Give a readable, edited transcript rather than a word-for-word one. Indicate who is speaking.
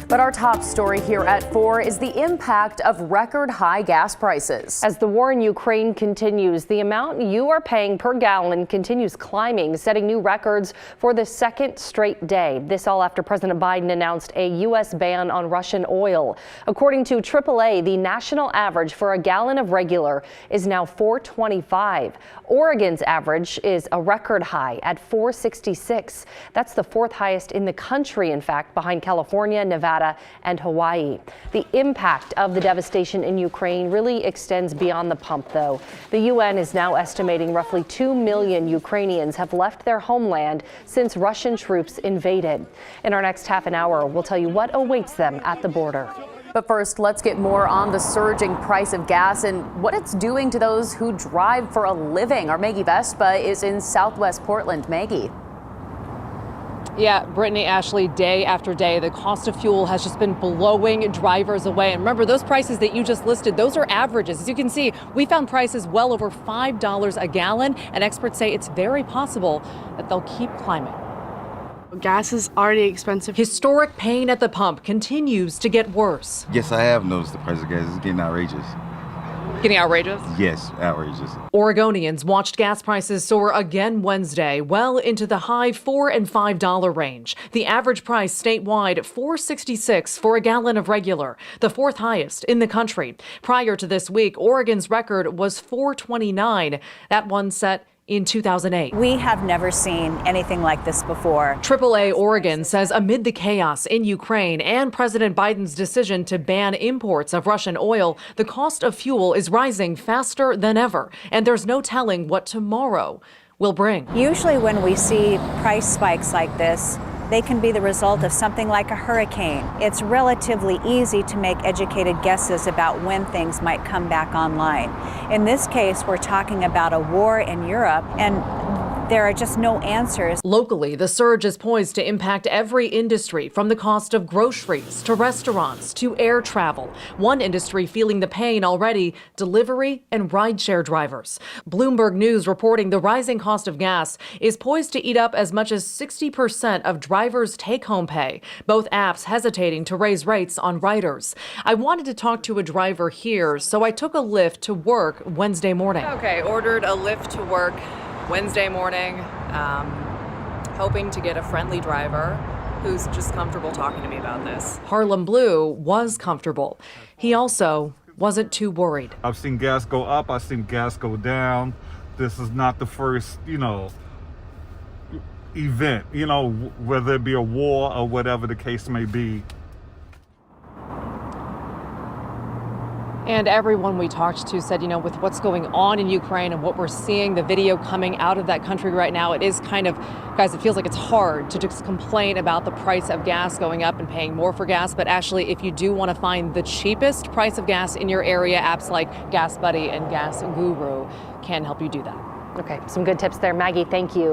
Speaker 1: But our top story here at 4 is the impact of record high gas prices.
Speaker 2: As the war in Ukraine continues, the amount you are paying per gallon continues climbing, setting new records for the second straight day. This all after President Biden announced a U.S. ban on Russian oil. According to AAA, the national average for a gallon of regular is now $4.25. Oregon's average is a record high at $4.66. That's the fourth highest in the country, in fact, behind California, Nevada, and Hawaii. The impact of the devastation in Ukraine really extends beyond the pump, though. The UN is now estimating roughly 2 million Ukrainians have left their homeland since Russian troops invaded. In our next half an hour, we'll tell you what awaits them at the border.
Speaker 1: But first, let's get more on the surging price of gas and what it's doing to those who drive for a living. Our Maggie Vespa is in Southwest Portland. Maggie.
Speaker 3: Yeah, Brittany, Ashley, day after day, the cost of fuel has just been blowing drivers away. And remember, those prices that you just listed, those are averages. As you can see, we found prices well over $5 a gallon, and experts say it's very possible that they'll keep climbing.
Speaker 4: Gas is already expensive.
Speaker 3: Historic pain at the pump continues to get worse.
Speaker 5: Yes, I have noticed the price of gas is getting outrageous.
Speaker 3: Getting outrageous?
Speaker 5: Yes, outrageous.
Speaker 3: Oregonians watched gas prices soar again Wednesday, well into the high $4 and $5 range. The average price statewide, $4.66 for a gallon of regular, the fourth highest in the country. Prior to this week, Oregon's record was $4.29. That one set in 2008.
Speaker 6: We have never seen anything like this before.
Speaker 3: AAA Oregon says amid the chaos in Ukraine and President Biden's decision to ban imports of Russian oil, the cost of fuel is rising faster than ever, and there's no telling what tomorrow will bring.
Speaker 6: Usually when we see price spikes like this, they can be the result of something like a hurricane. It's relatively easy to make educated guesses about when things might come back online. In this case, we're talking about a war in Europe, and there are just no answers.
Speaker 3: Locally, the surge is poised to impact every industry, from the cost of groceries to restaurants to air travel. One industry feeling the pain already, delivery and rideshare drivers. Bloomberg News reporting the rising cost of gas is poised to eat up as much as 60% of drivers' take-home pay. Both apps hesitating to raise rates on riders. I wanted to talk to a driver here, so I took a Lyft to work Wednesday morning.
Speaker 7: Okay, ordered a Lyft to work Wednesday morning, hoping to get a friendly driver who's just comfortable talking to me about this.
Speaker 3: Harlem Blue was comfortable. He also wasn't too worried.
Speaker 8: I've seen gas go up, I've seen gas go down. This is not the first, event, whether it be a war or whatever the case may be.
Speaker 3: And everyone we talked to said, with what's going on in Ukraine and what we're seeing, the video coming out of that country right now, it is guys, it feels like it's hard to just complain about the price of gas going up and paying more for gas. But Ashley, if you do want to find the cheapest price of gas in your area, apps like Gas Buddy and Gas Guru can help you do that.
Speaker 2: Okay, some good tips there, Maggie. Thank you.